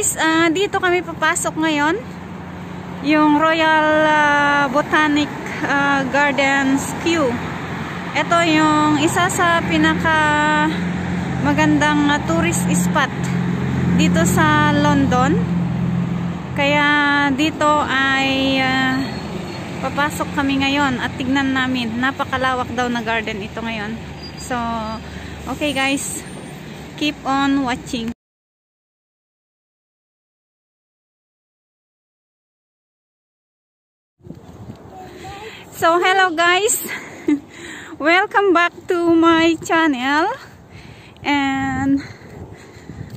guys, dito kami papasok ngayon. Yung Royal Botanic Gardens Kew. Ito yung isa sa pinaka magandang tourist spot dito sa London. Kaya dito ay papasok kami ngayon at tignan namin. Napakalawak daw na garden ito ngayon. So, okay guys, keep on watching. So, hello guys. Welcome back to my channel. And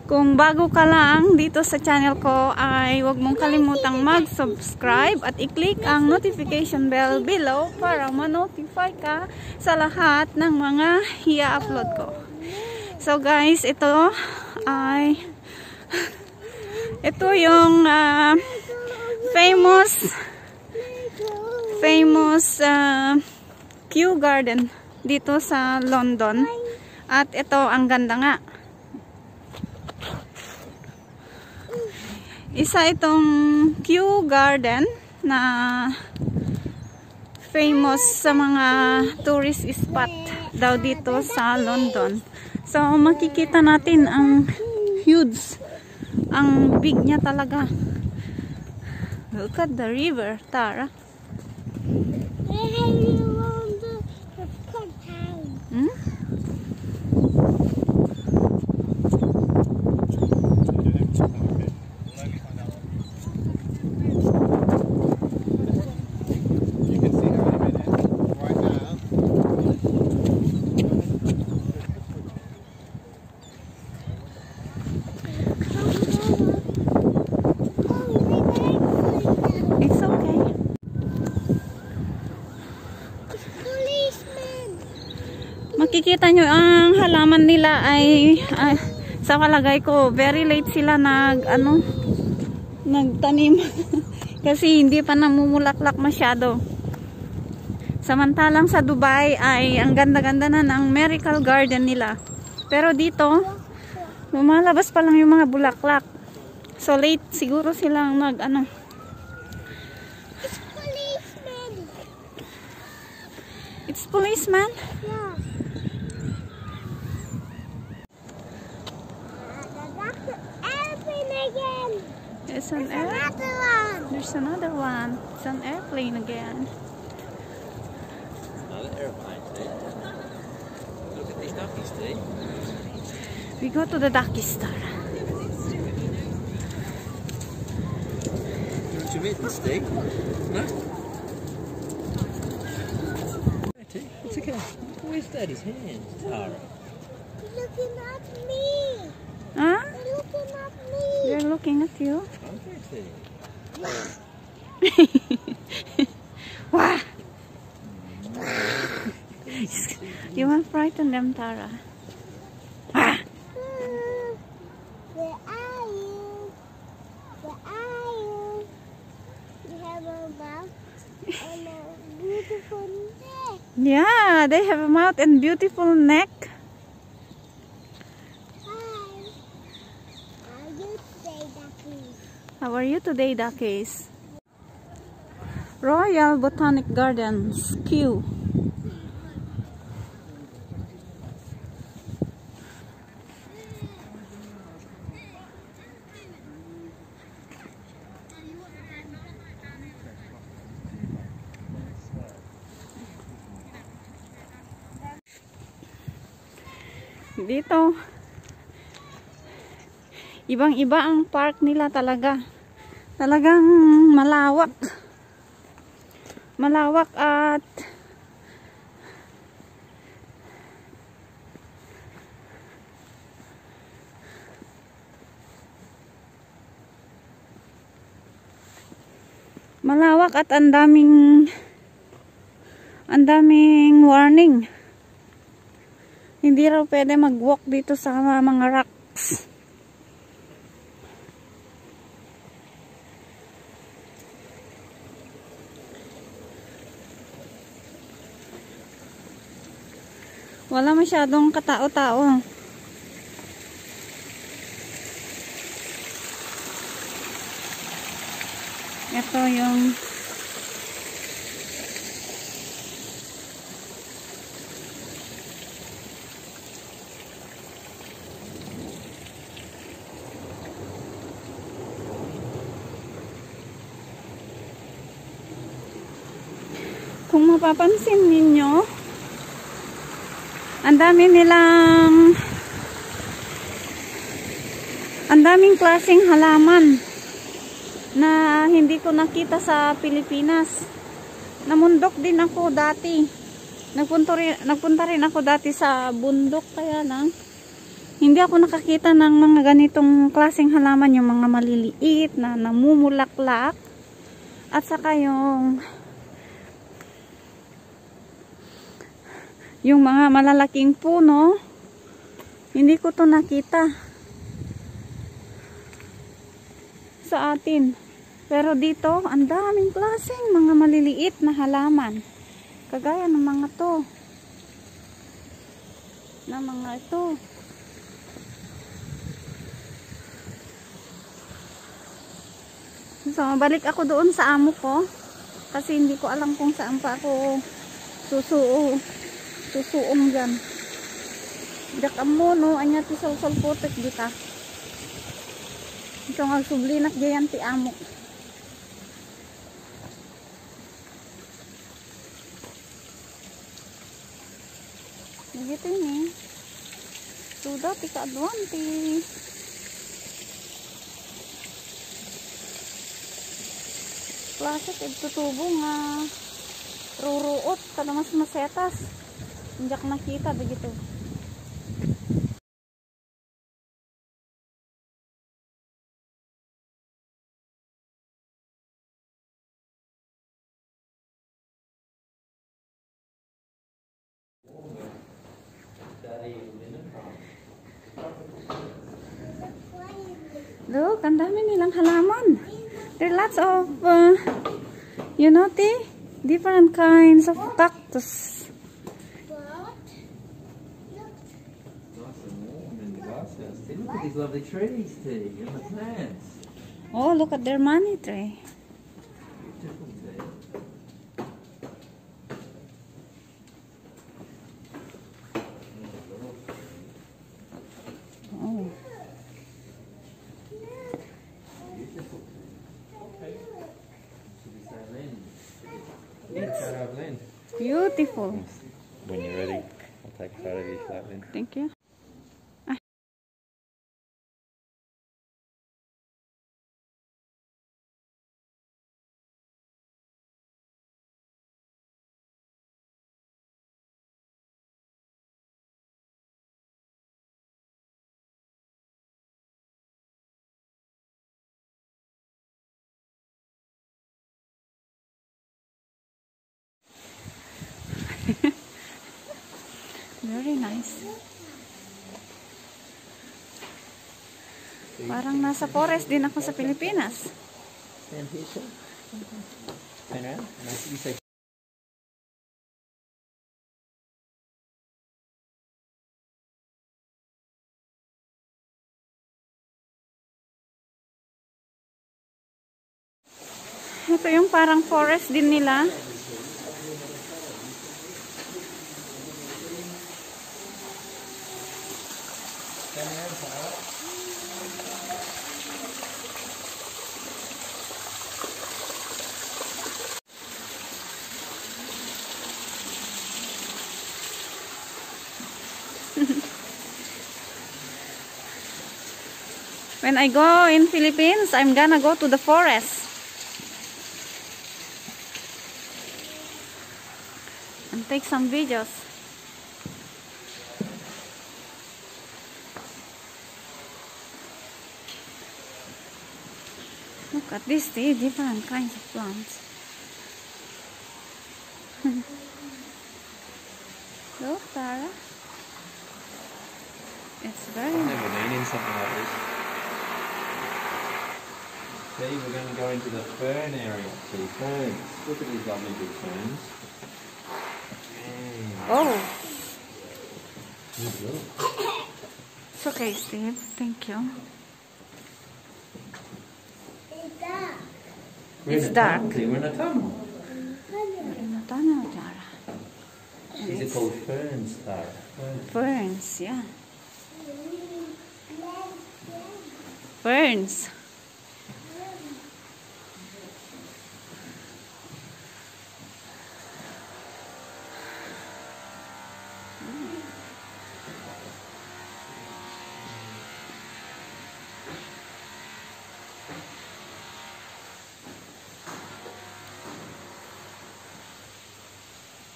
kung bago ka lang dito sa channel ko ay huwag mong kalimutang mag-subscribe at i-click ang notification bell below para ma-notify ka sa lahat ng mga i-upload ko. So guys, ito yung famous Kew Garden dito sa London. At ito, ang ganda nga. Isa itong Kew Garden na famous sa mga tourist spot daw dito sa London. So, makikita natin ang huge. Ang big niya talaga. Look at the river, Tara. Hmm? It's okay. Makikita nyo ang halaman nila ay sa kalagay ko very late sila nagtanim kasi hindi pa namumulaklak masyado. Samantalang sa Dubai ay ang ganda-ganda na ng miracle garden nila, pero dito lumalabas pa lang yung mga bulaklak. So late siguro silang It's policeman? Yeah. Again. It's an Another one. There's another one. It's an airplane again. Another airplane, see? Look at these duckies, see? We go to the ducky star. You want your mittens, Steve? No? It's okay. Where's Daddy's hands, Tara? Looking at me. Huh? They're looking at me. They're looking at you. Okay, Steve. Wah! You won't frighten them, Tara. Wah! Where are you? Where are you? You have a mouth and a beautiful neck. Yeah, they have a mouth and beautiful neck. How are you today, duckies? Royal Botanic Gardens, Kew. Dito, ibang-iba ang park nila talaga. Talagang malawak. Malawak at ang daming warning. Hindi raw pwede mag-walk dito sa mga rocks. Wala masyadong katao-tao. Ito yung kung mapapansin ninyo, ang daming klaseng halaman na hindi ko nakita sa Pilipinas. Namundok din ako dati. Nagpunta rin ako dati sa bundok, kaya lang hindi ako nakakita ng mga ganitong klaseng halaman, yung mga maliliit na namumulaklak at saka yung mga malalaking puno. Hindi ko to nakita sa atin. Pero dito, ang daming klaseng mga maliliit na halaman. Kagaya ng mga to. Na mga ito. So, balik ako doon sa amo ko. Kasi hindi ko alam kung saan pa ako susuong dyan. Dak amo, no? Anya ti salsal potek dita. Ito nga sublinak gayan ti amo. Begitu ini. Sudah ti kaaduan ti. Klasik ito tubo nga ruruot kada mas masetas. Injak nakita begitu. Look, ang dami nilang halaman. There are lots of you know, different kinds of cactus. Look at these lovely trees, T, and the plants. Oh, look at their money tree. Beautiful, T. Oh. Beautiful. Okay. Should we say blend? It's photo of blend. Beautiful. When you're ready, I'll take a photo of you, Flatlin. Thank you. Very nice. Parang nasa forest din ako sa Pilipinas. Stand here, sir. Turn around. And I see you say. Ito yung parang forest din nila. When I go in Philippines, I'm gonna go to the forest and take some videos. Look at this, different kinds of plants. Look, Tara. It's very I've never been in something like this. See, we're going to go into the fern area. See, ferns. Look at these lovely big ferns. Oh, Good look. it's okay, Steve. Thank you. We're It's in a dark. tunnel, see, we're in a tunnel. In the tunnel, Tara. And These are it's called ferns, Tara. Ferns. ferns, yeah. Ferns.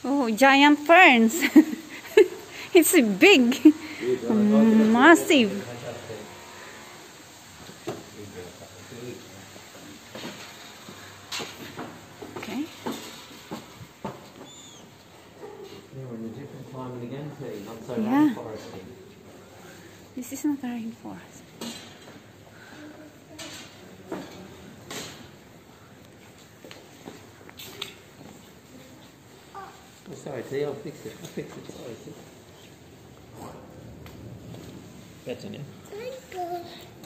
Oh, giant ferns. It's big, massive. Okay. Yeah, we're in a different climate again, too. Not so Yeah. rainforesty. This is not a rainforest. Oh, sorry, T, I'll fix it. I'll fix it. Sorry, T. Better now.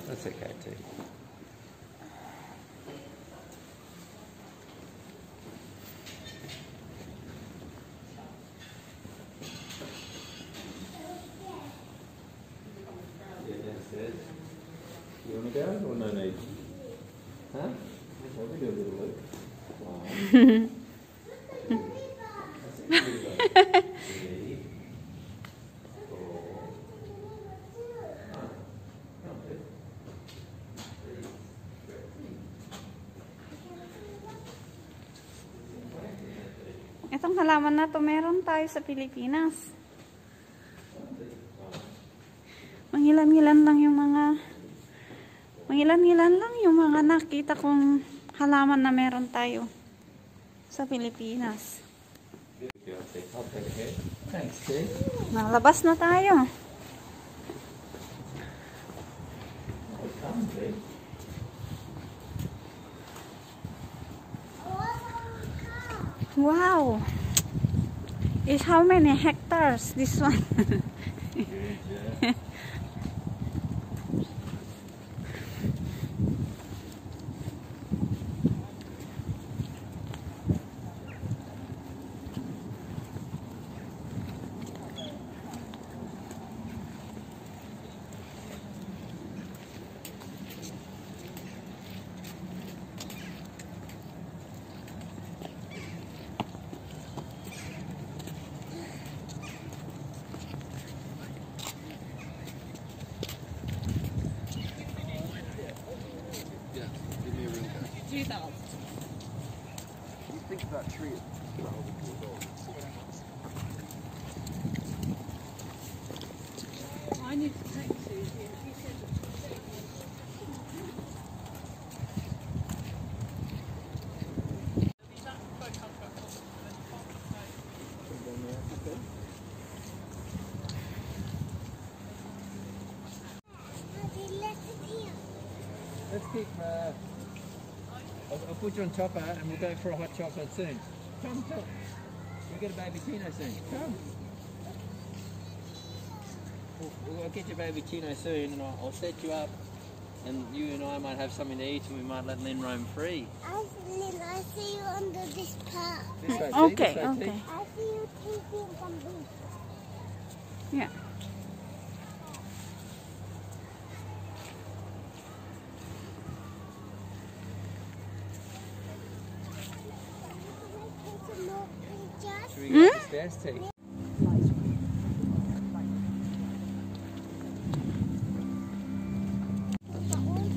That's okay, T. Yeah, downstairs. You want to go or no need? Huh? Okay, we do a little loop. One. Three. Four. Itong halaman na to meron tayo sa Pilipinas. Mangilan-ngilan lang yung mga nakita kong halaman na meron tayo sa Pilipinas. I'll take it. Thanks, T. Nalabas na tayo. Oh, come, T. Wow! It's how many hectares this one? Good, yeah. Think that tree is I need to take Susie. Let's keep. I'll put you on topper and we'll go for a hot chocolate soon. Come. We'll get a baby Tino soon. Come. We'll get your baby Tino soon and I'll set you up and you and I might have something to eat and we might let Lynn roam free. I see you under this path. This way, T, Okay, this way, T. okay. I see you taking something. Yeah. Some more pictures. Should we go up the stairs, T? That one.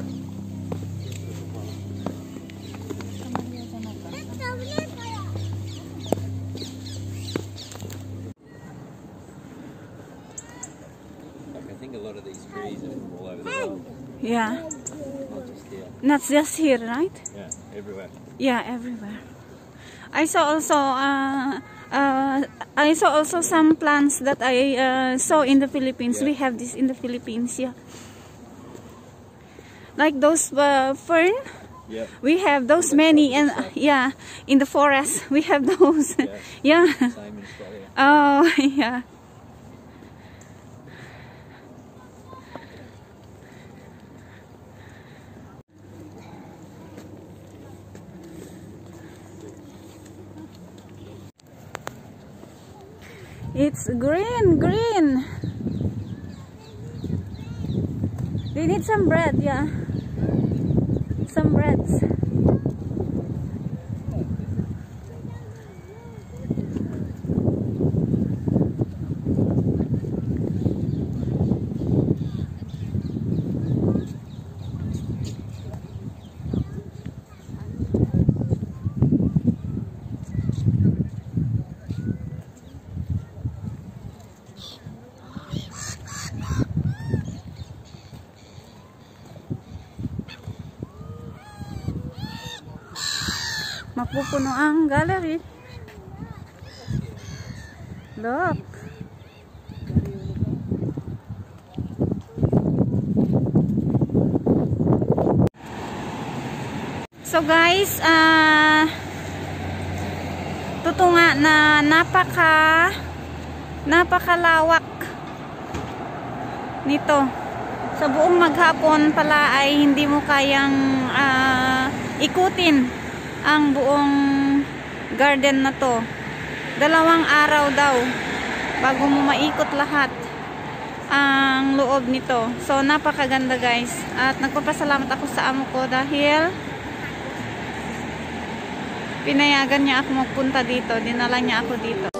That's the one. Like, I think a lot of these trees are from all over the world, Yeah. not just here. Not just here, right? Yeah, everywhere. Yeah, everywhere. I saw also some plants that I saw in the Philippines. Yeah. We have this in the Philippines, yeah. Like those fern, Yeah. we have those Like many, tropical and stuff. yeah, in the forest we have those. Yeah. Yeah. Same in Australia. Oh, yeah. It's green, green. They need some bread, yeah. Some breads. Mapupuno ang gallery. Look. So guys, totoo nga na napakalawak nito. Sa buong maghapon pala ay hindi mo kayang ikutin ang buong garden na to. 2 araw daw bago mo maikot lahat ang loob nito. So napakaganda guys, at nagpapasalamat ako sa amo ko dahil pinayagan niya ako magpunta dito, dinala niya ako dito.